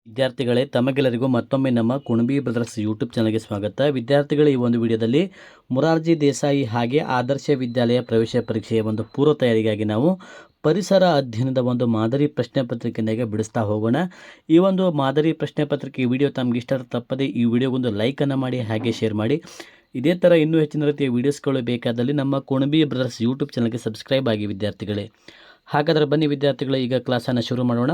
ವಿದ್ಯಾರ್ಥಿಗಳೇ, ತಮಗೆಲ್ಲರಿಗೂ ಮತ್ತೊಮ್ಮೆ ನಮ್ಮ ಕುಣಬಿ ಬ್ರದರ್ಸ್ ಯೂಟ್ಯೂಬ್ ಚಾನಲ್ಗೆ ಸ್ವಾಗತ. ವಿದ್ಯಾರ್ಥಿಗಳ ಈ ಒಂದು ವಿಡಿಯೋದಲ್ಲಿ ಮೊರಾರ್ಜಿ ದೇಸಾಯಿ ಹಾಗೆ ಆದರ್ಶ ವಿದ್ಯಾಲಯ ಪ್ರವೇಶ ಪರೀಕ್ಷೆಯ ಒಂದು ಪೂರ್ವ ತಯಾರಿಗಾಗಿ ನಾವು ಪರಿಸರ ಅಧ್ಯಯನದ ಒಂದು ಮಾದರಿ ಪ್ರಶ್ನೆ ಪತ್ರಿಕೆಯನ್ನು ಬಿಡಿಸ್ತಾ ಹೋಗೋಣ. ಈ ಒಂದು ಮಾದರಿ ಪ್ರಶ್ನೆ ಪತ್ರಿಕೆ ವಿಡಿಯೋ ತಮಗೆ ಇಷ್ಟ ತಪ್ಪದೆ ಈ ವಿಡಿಯೋಗೊಂದು ಲೈಕನ್ನು ಮಾಡಿ ಹಾಗೆ ಶೇರ್ ಮಾಡಿ. ಇದೇ ಥರ ಇನ್ನೂ ಹೆಚ್ಚಿನ ರೀತಿಯ ವೀಡಿಯೋಸ್ಗಳು ಬೇಕಾದಲ್ಲಿ ನಮ್ಮ ಕುಣಬಿ ಬ್ರದರ್ಸ್ ಯೂಟ್ಯೂಬ್ ಚಾನಲ್ಗೆ ಸಬ್ಸ್ಕ್ರೈಬ್ ಆಗಿ ವಿದ್ಯಾರ್ಥಿಗಳೇ. ಹಾಗಾದರೆ ಬನ್ನಿ ವಿದ್ಯಾರ್ಥಿಗಳೇ, ಈಗ ಕ್ಲಾಸನ್ನು ಶುರು ಮಾಡೋಣ.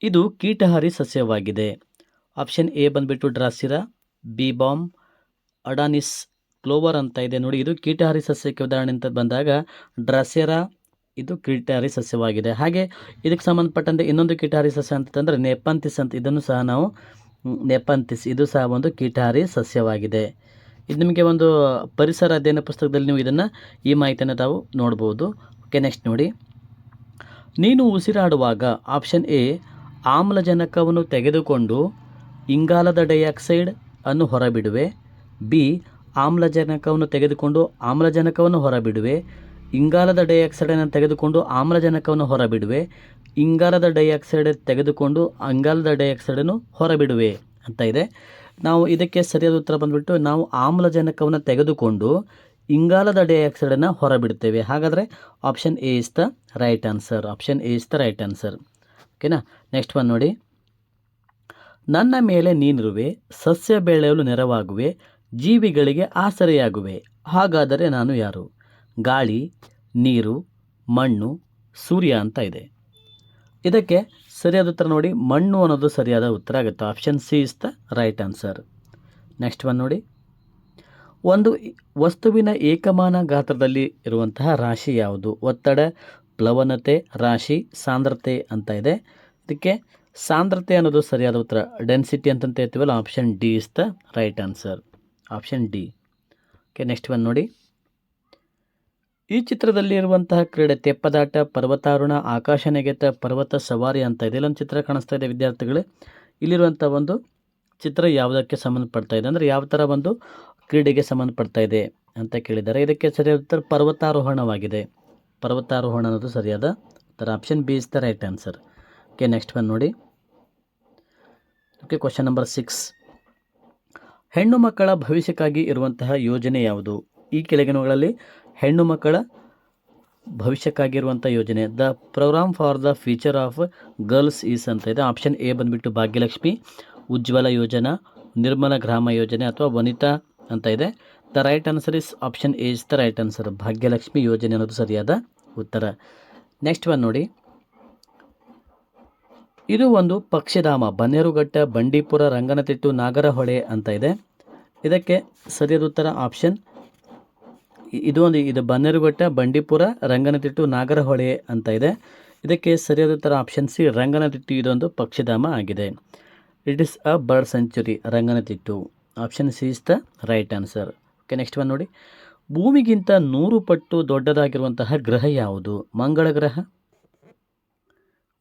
ಇದು ಕೀಟಹಾರಿ ಸಸ್ಯವಾಗಿದೆ. ಆಪ್ಷನ್ ಎ ಬಂದುಬಿಟ್ಟು ಡ್ರಾಸಿರಾ, ಬಿ ಬಾಂಬ್, ಅಡಾನಿಸ್, ಕ್ಲೋವರ್ ಅಂತ ಇದೆ ನೋಡಿ. ಇದು ಕೀಟಹಾರಿ ಸಸ್ಯಕ್ಕೆ ಉದಾಹರಣೆ ಅಂತ ಬಂದಾಗ ಡ್ರಾಸೆರಾ ಇದು ಕೀಟಹಾರಿ ಸಸ್ಯವಾಗಿದೆ. ಹಾಗೆ ಇದಕ್ಕೆ ಸಂಬಂಧಪಟ್ಟಂತೆ ಇನ್ನೊಂದು ಕೀಟಹಾರಿ ಸಸ್ಯ ಅಂತಂದರೆ ನೆಪಂಥಿಸ್ ಅಂತ, ಇದನ್ನು ಸಹ ನಾವು ನೆಪಂಥಿಸ್, ಇದು ಸಹ ಒಂದು ಕೀಟಹಾರಿ ಸಸ್ಯವಾಗಿದೆ. ಇದು ನಿಮಗೆ ಒಂದು ಪರಿಸರ ಅಧ್ಯಯನ ಪುಸ್ತಕದಲ್ಲಿ ನೀವು ಇದನ್ನು ಈ ಮಾಹಿತಿಯನ್ನು ತಾವು ನೋಡ್ಬೋದು. ಓಕೆ, ನೆಕ್ಸ್ಟ್ ನೋಡಿ. ನೀನು ಉಸಿರಾಡುವಾಗ ಆಪ್ಷನ್ ಎ ಆಮ್ಲಜನಕವನ್ನು ತೆಗೆದುಕೊಂಡು ಇಂಗಾಲದ ಡೈಆಕ್ಸೈಡ್ ಅನ್ನು ಹೊರಬಿಡುವೆ, ಬಿ ಆಮ್ಲಜನಕವನ್ನು ತೆಗೆದುಕೊಂಡು ಆಮ್ಲಜನಕವನ್ನು ಹೊರಬಿಡುವೆ, ಇಂಗಾಲದ ಡೈಆಕ್ಸೈಡನ್ನು ತೆಗೆದುಕೊಂಡು ಆಮ್ಲಜನಕವನ್ನು ಹೊರಬಿಡುವೆ, ಇಂಗಾಲದ ಡೈಆಕ್ಸೈಡ್ ತೆಗೆದುಕೊಂಡು ಇಂಗಾಲದ ಡೈಆಕ್ಸೈಡನ್ನು ಹೊರಬಿಡುವೆ ಅಂತ ಇದೆ. ನಾವು ಇದಕ್ಕೆ ಸರಿಯಾದ ಉತ್ತರ ಬಂದುಬಿಟ್ಟು ನಾವು ಆಮ್ಲಜನಕವನ್ನು ತೆಗೆದುಕೊಂಡು ಇಂಗಾಲದ ಡೈಆಕ್ಸೈಡನ್ನು ಹೊರಬಿಡ್ತೇವೆ. ಹಾಗಾದರೆ option A is the right answer. Option A is the right answer. ಓಕೆನಾ, ನೆಕ್ಸ್ಟ್ ಒನ್ ನೋಡಿ. ನನ್ನ ಮೇಲೆ ನೀನಿರುವೆ, ಸಸ್ಯ ಬೆಳೆಯಲು ನೆರವಾಗುವೆ, ಜೀವಿಗಳಿಗೆ ಆಸರೆಯಾಗುವೆ, ಹಾಗಾದರೆ ನಾನು ಯಾರು? ಗಾಳಿ, ನೀರು, ಮಣ್ಣು, ಸೂರ್ಯ ಅಂತ ಇದೆ. ಇದಕ್ಕೆ ಸರಿಯಾದ ಉತ್ತರ ನೋಡಿ, ಮಣ್ಣು ಅನ್ನೋದು ಸರಿಯಾದ ಉತ್ತರ ಆಗುತ್ತೆ. Option C is the right answer. Next one ನೋಡಿ. ಒಂದು ವಸ್ತುವಿನ ಏಕಮಾನ ಗಾತ್ರದಲ್ಲಿ ಇರುವಂತಹ ರಾಶಿ ಯಾವುದು? ಒತ್ತಡ, ಪ್ಲವನತೆ, ರಾಶಿ, ಸಾಂದ್ರತೆ ಅಂತ ಇದೆ. ಇದಕ್ಕೆ ಸಾಂದ್ರತೆ ಅನ್ನೋದು ಸರಿಯಾದ ಉತ್ತರ. ಡೆನ್ಸಿಟಿ ಅಂತಂತ ಹೇಳ್ತೀವಲ್ಲ, option D is the right answer. Option D. Okay, next one ನೋಡಿ. ಈ ಚಿತ್ರದಲ್ಲಿ ಇರುವಂತಹ ಕ್ರೀಡೆ ತೆಪ್ಪದಾಟ, ಪರ್ವತಾರೋಹಣ, ಆಕಾಶ ನೆಗೆತ, ಪರ್ವತ ಸವಾರಿ ಅಂತ ಇದೆ. ಇಲ್ಲೊಂದು ಚಿತ್ರ ಕಾಣಿಸ್ತಾ ಇದೆ ವಿದ್ಯಾರ್ಥಿಗಳೇ. ಇಲ್ಲಿರುವಂಥ ಒಂದು ಚಿತ್ರ ಯಾವುದಕ್ಕೆ ಸಂಬಂಧಪಡ್ತಾ ಇದೆ ಅಂದರೆ ಯಾವ ಥರ ಒಂದು ಕ್ರೀಡೆಗೆ ಸಂಬಂಧಪಡ್ತಾ ಇದೆ ಅಂತ ಕೇಳಿದ್ದಾರೆ. ಇದಕ್ಕೆ ಸರಿಯಾದ ಉತ್ತರ ಪರ್ವತಾರೋಹಣವಾಗಿದೆ. ಪರ್ವತಾರೋಹಣ ಅನ್ನೋದು ಸರಿಯಾದ ಉತ್ತರ. Option B is the right answer. Okay, next one ನೋಡಿ. Okay, question number 6. ಹೆಣ್ಣು ಮಕ್ಕಳ ಭವಿಷ್ಯಕ್ಕಾಗಿ ಇರುವಂತಹ ಯೋಜನೆ ಯಾವುದು? ಈ ಕೆಳಗಿನವುಗಳಲ್ಲಿ ಹೆಣ್ಣು ಮಕ್ಕಳ ಭವಿಷ್ಯಕ್ಕಾಗಿರುವಂಥ ಯೋಜನೆ the programme for the future of girls is ಅಂತ ಇದೆ. ಆಪ್ಷನ್ ಎ ಬಂದುಬಿಟ್ಟು ಭಾಗ್ಯಲಕ್ಷ್ಮಿ, ಉಜ್ವಲ ಯೋಜನಾ, ನಿರ್ಮಲ ಗ್ರಾಮ ಯೋಜನೆ ಅಥವಾ ವನಿತಾ ಅಂತ ಇದೆ. The right answer is option A is the right answer. Bhagyalakshmi ಯೋಜನೆ ಅನ್ನೋದು ಸರಿಯಾದ ಉತ್ತರ. ನೆಕ್ಸ್ಟ್ ಒನ್ ನೋಡಿ. ಇದು ಒಂದು ಪಕ್ಷಿಧಾಮ. ಬನ್ನೇರುಘಟ್ಟ, ಬಂಡೀಪುರ, ರಂಗನತಿಟ್ಟು, ನಾಗರಹೊಳೆ ಅಂತ ಇದೆ. ಇದಕ್ಕೆ ಸರಿಯಾದ ಉತ್ತರ ಆಪ್ಷನ್ ಇದು ಬನ್ನೇರುಘಟ್ಟ, ಬಂಡೀಪುರ, ರಂಗನತಿಟ್ಟು, ನಾಗರಹೊಳೆ ಅಂತ ಇದೆ. ಇದಕ್ಕೆ ಸರಿಯಾದ ಉತ್ತರ ಆಪ್ಷನ್ ಸಿ, ರಂಗನತಿಟ್ಟು ಇದೊಂದು ಪಕ್ಷಿಧಾಮ ಆಗಿದೆ. It is a bird century, Ranganathittu. Option C is the right answer. Okay, next one ನೋಡಿ. ಭೂಮಿಗಿಂತ 100 ಪಟ್ಟು ದೊಡ್ಡದಾಗಿರುವಂತಹ ಗ್ರಹ ಯಾವುದು? ಮಂಗಳ ಗ್ರಹ,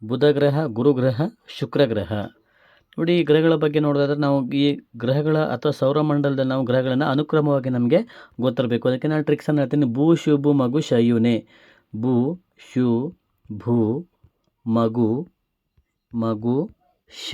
ಬುಧ ಗ್ರಹ, ಗುರುಗ್ರಹ, ಶುಕ್ರ ಗ್ರಹ. ನೋಡಿ, ಈ ಗ್ರಹಗಳ ಬಗ್ಗೆ ನೋಡೋದಾದ್ರೆ ನಾವು ಈ ಗ್ರಹಗಳ ಅಥವಾ ಸೌರಮಂಡಲದಲ್ಲಿ ನಾವು ಗ್ರಹಗಳನ್ನು ಅನುಕ್ರಮವಾಗಿ ನಮಗೆ ಗೊತ್ತಿರಬೇಕು. ಅದಕ್ಕೆ ನಾನು ಟ್ರಿಕ್ಸನ್ನು ಹೇಳ್ತೀನಿ. ಭೂ, ಶು, ಭೂ, ಮಗು, ಶ, ಯುನೆ. ಭೂ, ಶು, ಭೂ, ಮಗು, ಮಗು, ಶ,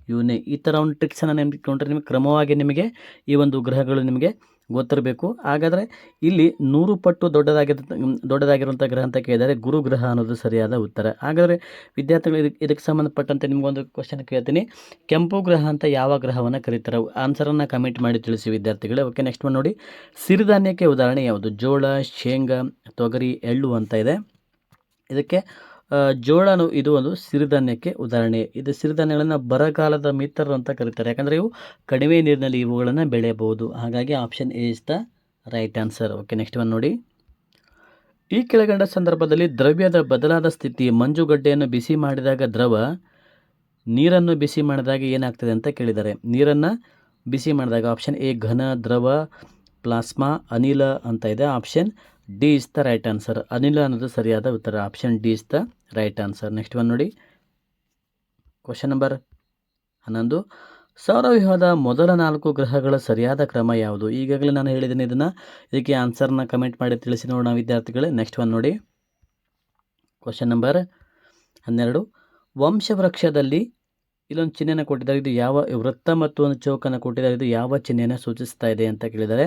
ಯುನೆ. ಈ ಥರ ಒಂದು ಟ್ರಿಕ್ಸನ್ನು ನೆನಪಿಟ್ಕೊಂಡ್ರೆ ನಿಮಗೆ ಕ್ರಮವಾಗಿ ನಿಮಗೆ ಈ ಒಂದು ಗ್ರಹಗಳು ನಿಮಗೆ ಗೊತ್ತಿರಬೇಕು. ಹಾಗಾದರೆ ಇಲ್ಲಿ 100 ಪಟ್ಟು ದೊಡ್ಡದಾಗಿರುವಂಥ ಗ್ರಹ ಅಂತ ಕೇಳಿದರೆ ಗುರುಗ್ರಹ ಅನ್ನೋದು ಸರಿಯಾದ ಉತ್ತರ. ಹಾಗಾದರೆ ವಿದ್ಯಾರ್ಥಿಗಳು ಇದಕ್ಕೆ ಸಂಬಂಧಪಟ್ಟಂತೆ ನಿಮಗೊಂದು ಕ್ವಶನ್ ಕೇಳ್ತೀನಿ. ಕೆಂಪು ಗ್ರಹ ಅಂತ ಯಾವ ಗ್ರಹವನ್ನು ಕರೀತಾರೆ? ಆನ್ಸರನ್ನು ಕಮೆಂಟ್ ಮಾಡಿ ತಿಳಿಸಿ ವಿದ್ಯಾರ್ಥಿಗಳೇ. ಓಕೆ, ನೆಕ್ಸ್ಟ್ ಒನ್ ನೋಡಿ. ಸಿರಿಧಾನ್ಯಕ್ಕೆ ಉದಾಹರಣೆ ಯಾವುದು? ಜೋಳ, ಶೇಂಗಾ, ತೊಗರಿ, ಎಳ್ಳು ಅಂತ ಇದೆ. ಇದಕ್ಕೆ ಜೋಳನು ಇದು ಒಂದು ಸಿರಿಧಾನ್ಯಕ್ಕೆ ಉದಾಹರಣೆ. ಇದು ಸಿರಿಧಾನ್ಯಗಳನ್ನು ಬರಗಾಲದ ಮಿತ್ರರು ಅಂತ ಕರೀತಾರೆ. ಯಾಕಂದರೆ ಇವು ಕಡಿಮೆ ನೀರಿನಲ್ಲಿ ಇವುಗಳನ್ನು ಬೆಳೆಯಬಹುದು. ಹಾಗಾಗಿ option A is the right answer. Okay, next one ನೋಡಿ. ಈ ಕೆಳಗಂಡ ಸಂದರ್ಭದಲ್ಲಿ ದ್ರವ್ಯದ ಬದಲಾದ ಸ್ಥಿತಿ ಮಂಜುಗಡ್ಡೆಯನ್ನು ಬಿಸಿ ಮಾಡಿದಾಗ ದ್ರವ, ನೀರನ್ನು ಬಿಸಿ ಮಾಡಿದಾಗ ಏನಾಗ್ತದೆ ಅಂತ ಕೇಳಿದ್ದಾರೆ. ನೀರನ್ನು ಬಿಸಿ ಮಾಡಿದಾಗ ಆಪ್ಷನ್ ಎ ಘನ, ದ್ರವ, ಪ್ಲಾಸ್ಮಾ, ಅನಿಲ ಅಂತ ಇದೆ. Option D is the right answer. ಅನಿಲ ಅನ್ನೋದು ಸರಿಯಾದ ಉತ್ತರ. Option D is the right answer. Next one ನೋಡಿ. Question number 11. ಸೌರವ್ಯೂಹದ ಮೊದಲ 4 ಗ್ರಹಗಳ ಸರಿಯಾದ ಕ್ರಮ ಯಾವುದು? ಈಗಾಗಲೇ ನಾನು ಹೇಳಿದ್ದೀನಿ ಇದಕ್ಕೆ ಆನ್ಸರ್ನ ಕಮೆಂಟ್ ಮಾಡಿ ತಿಳಿಸಿ ನೋಡೋಣ ವಿದ್ಯಾರ್ಥಿಗಳೇ. ನೆಕ್ಸ್ಟ್ ಒನ್ ನೋಡಿ. Question number 12. ವಂಶವೃಕ್ಷದಲ್ಲಿ ಇಲ್ಲೊಂದು ಚಿಹ್ನೆಯನ್ನು ಕೊಟ್ಟಿದ್ದಾರೆ. ಇದು ಯಾವ ವೃತ್ತ ಮತ್ತು ಒಂದು ಚೌಕನ್ನು ಕೊಟ್ಟಿದ್ದಾರೆ. ಇದು ಯಾವ ಚಿಹ್ನೆಯನ್ನು ಸೂಚಿಸ್ತಾ ಇದೆ ಅಂತ ಕೇಳಿದರೆ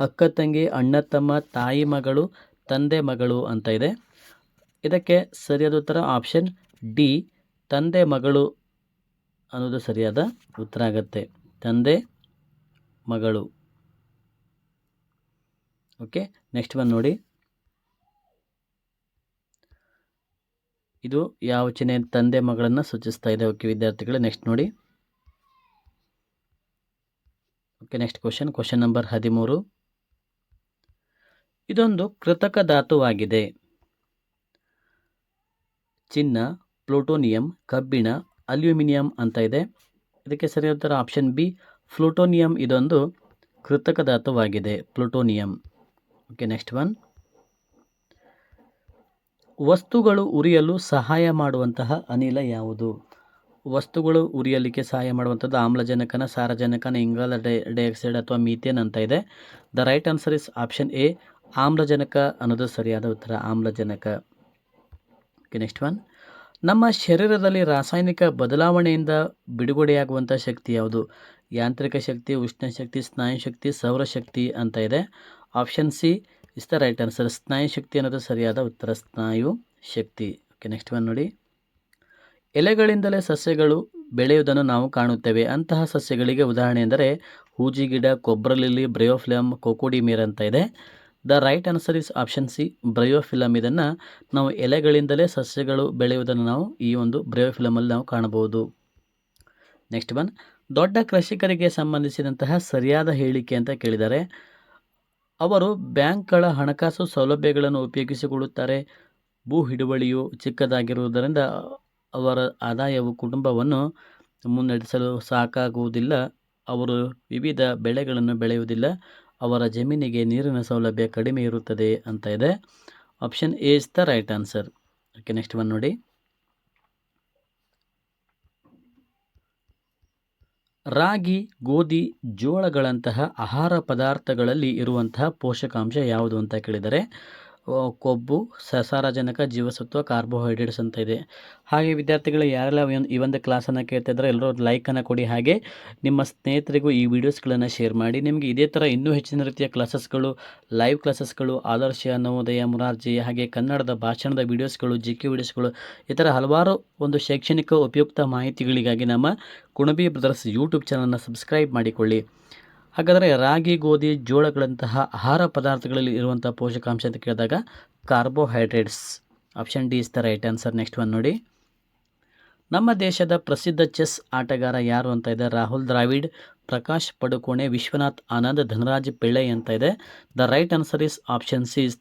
ಅಕ್ಕ ತಂಗಿ, ಅಣ್ಣ ತಮ್ಮ, ತಾಯಿ ಮಗಳು, ತಂದೆ ಮಗಳು ಅಂತ ಇದೆ. ಇದಕ್ಕೆ ಸರಿಯಾದ ಉತ್ತರ ಆಪ್ಷನ್ ಡಿ, ತಂದೆ ಮಗಳು ಅನ್ನೋದು ಸರಿಯಾದ ಉತ್ತರ ಆಗುತ್ತೆ. ತಂದೆ ಮಗಳು. ಓಕೆ, ನೆಕ್ಸ್ಟ್ ಒನ್ ನೋಡಿ. ಇದು ಯಾವ ಚಿಹ್ನೆ ತಂದೆ ಮಗಳನ್ನು ಸೂಚಿಸ್ತಾ ಇದೆ. ಓಕೆ ವಿದ್ಯಾರ್ಥಿಗಳೇ, ನೆಕ್ಸ್ಟ್ ನೋಡಿ. Okay, next question number 13. ಇದೊಂದು ಕೃತಕ ಧಾತುವಾಗಿದೆ. ಚಿನ್ನ, ಪ್ಲೂಟೋನಿಯಂ, ಕಬ್ಬಿಣ, ಅಲ್ಯೂಮಿನಿಯಂ ಅಂತ ಇದೆ. ಇದಕ್ಕೆ ಸರಿಯಾದ ಉತ್ತರ ಆಪ್ಷನ್ ಬಿ, ಪ್ಲೂಟೋನಿಯಂ. ಇದೊಂದು ಕೃತಕ ಧಾತುವಾಗಿದೆ, ಪ್ಲೂಟೋನಿಯಂ. Okay, next one. ವಸ್ತುಗಳು ಉರಿಯಲು ಸಹಾಯ ಮಾಡುವಂತಹ ಅನಿಲ ಯಾವುದು? ವಸ್ತುಗಳು ಉರಿಯಲಿಕ್ಕೆ ಸಹಾಯ ಮಾಡುವಂಥದ್ದು ಆಮ್ಲಜನಕನ, ಸಾರಜನಕನ, ಇಂಗಾಲ ಡೈಆಕ್ಸೈಡ್ ಅಥವಾ ಮೀಥೇನ್ ಅಂತ ಇದೆ. The right answer is option A, ಆಮ್ಲಜನಕ ಅನ್ನೋದು ಸರಿಯಾದ ಉತ್ತರ, ಆಮ್ಲಜನಕ. Okay, next one. ನಮ್ಮ ಶರೀರದಲ್ಲಿ ರಾಸಾಯನಿಕ ಬದಲಾವಣೆಯಿಂದ ಬಿಡುಗಡೆಯಾಗುವಂಥ ಶಕ್ತಿ ಯಾವುದು? ಯಾಂತ್ರಿಕ ಶಕ್ತಿ, ಉಷ್ಣ ಶಕ್ತಿ, ಸ್ನಾಯು ಶಕ್ತಿ, ಸೌರಶಕ್ತಿ ಅಂತ ಇದೆ. Option C is the right answer. ಸ್ನಾಯು ಶಕ್ತಿ ಅನ್ನೋದು ಸರಿಯಾದ ಉತ್ತರ, ಸ್ನಾಯು ಶಕ್ತಿ. ಓಕೆ, ನೆಕ್ಸ್ಟ್ ಒನ್ ನೋಡಿ. ಎಲೆಗಳಿಂದಲೇ ಸಸ್ಯಗಳು ಬೆಳೆಯುವುದನ್ನು ನಾವು ಕಾಣುತ್ತೇವೆ. ಅಂತಹ ಸಸ್ಯಗಳಿಗೆ ಉದಾಹರಣೆ ಎಂದರೆ ಹೂಜಿ ಗಿಡ, ಕೊಬ್ರಲಿಲ್ಲಿ, ಬ್ರಯೋಫಿಲಮ್, ಕೊಕೋಡಿಮೀರ್ ಅಂತ ಇದೆ. The right answer is option C, bryophyllum. ಇದನ್ನು ನಾವು ಎಲೆಗಳಿಂದಲೇ ಸಸ್ಯಗಳು ಬೆಳೆಯುವುದನ್ನು ನಾವು ಈ ಒಂದು ಬ್ರಯೋಫಿಲಮಲ್ಲಿ ನಾವು ಕಾಣಬಹುದು. Next one. ದೊಡ್ಡ ಕೃಷಿಕರಿಗೆ ಸಂಬಂಧಿಸಿದಂತಹ ಸರಿಯಾದ ಹೇಳಿಕೆ ಅಂತ ಕೇಳಿದ್ದಾರೆ. ಅವರು ಬ್ಯಾಂಕ್ಗಳ ಹಣಕಾಸು ಸೌಲಭ್ಯಗಳನ್ನು ಉಪಯೋಗಿಸಿಕೊಳ್ಳುತ್ತಾರೆ. ಭೂ ಹಿಡುವಳಿಯು ಚಿಕ್ಕದಾಗಿರುವುದರಿಂದ ಅವರ ಆದಾಯವು ಕುಟುಂಬವನ್ನು ಮುನ್ನಡೆಸಲು ಸಾಕಾಗುವುದಿಲ್ಲ. ಅವರು ವಿವಿಧ ಬೆಳೆಗಳನ್ನು ಬೆಳೆಯುವುದಿಲ್ಲ. ಅವರ ಜಮೀನಿಗೆ ನೀರಿನ ಸೌಲಭ್ಯ ಕಡಿಮೆ ಇರುತ್ತದೆ ಅಂತ ಇದೆ. Option A is the right answer. Okay, next one ನೋಡಿ. ರಾಗಿ, ಗೋಧಿ, ಜೋಳಗಳಂತಹ ಆಹಾರ ಪದಾರ್ಥಗಳಲ್ಲಿ ಇರುವಂತಹ ಪೋಷಕಾಂಶ ಯಾವುದು ಅಂತ ಕೇಳಿದರೆ ಕೊಬ್ಬು, ಸಾರಜನಕ, ಜೀವಸತ್ವ, ಕಾರ್ಬೋಹೈಡ್ರೇಟ್ಸ್ ಅಂತ ಇದೆ. ಹಾಗೆ ವಿದ್ಯಾರ್ಥಿಗಳು ಯಾರೆಲ್ಲ ಈ ಒಂದು ಕ್ಲಾಸನ್ನು ಕೇಳ್ತಾ ಇದ್ದಾರೆ ಎಲ್ಲರೂ ಲೈಕನ್ನು ಕೊಡಿ. ಹಾಗೆ ನಿಮ್ಮ ಸ್ನೇಹಿತರಿಗೂ ಈ ವಿಡಿಯೋಸ್ಗಳನ್ನು ಶೇರ್ ಮಾಡಿ. ನಿಮಗೆ ಇದೇ ಥರ ಇನ್ನೂ ಹೆಚ್ಚಿನ ರೀತಿಯ ಕ್ಲಾಸಸ್ಗಳು, ಲೈವ್ ಕ್ಲಾಸಸ್ಗಳು, ಆದರ್ಶ, ನವೋದಯ, ಮುರಾರ್ಜಿ, ಹಾಗೆ ಕನ್ನಡದ ಭಾಷಣದ ವಿಡಿಯೋಸ್ಗಳು, ಜಿಕೆ ವಿಡಿಯೋಸ್ಗಳು, ಈ ಥರ ಹಲವಾರು ಒಂದು ಶೈಕ್ಷಣಿಕ ಉಪಯುಕ್ತ ಮಾಹಿತಿಗಳಿಗಾಗಿ ನಮ್ಮ ಕುಣಬಿ ಬ್ರದರ್ಸ್ ಯೂಟ್ಯೂಬ್ ಚಾನಲ್ನ ಸಬ್ಸ್ಕ್ರೈಬ್ ಮಾಡಿಕೊಳ್ಳಿ. ಹಾಗಾದರೆ ರಾಗಿ, ಗೋಧಿ, ಜೋಳಗಳಂತಹ ಆಹಾರ ಪದಾರ್ಥಗಳಲ್ಲಿ ಇರುವಂಥ ಪೋಷಕಾಂಶ ಅಂತ ಕೇಳಿದಾಗ carbohydrates. Option D is the right answer. Next one ನೋಡಿ. ನಮ್ಮ ದೇಶದ ಪ್ರಸಿದ್ಧ ಚೆಸ್ ಆಟಗಾರ ಯಾರು ಅಂತ ಇದೆ. ರಾಹುಲ್ ದ್ರಾವಿಡ್, ಪ್ರಕಾಶ್ ಪಡುಕೋಣೆ, ವಿಶ್ವನಾಥ್ ಆನಂದ್, ಧನರಾಜ್ ಪಿಳ್ಳೈ ಅಂತ ಇದೆ. The right answer is option C is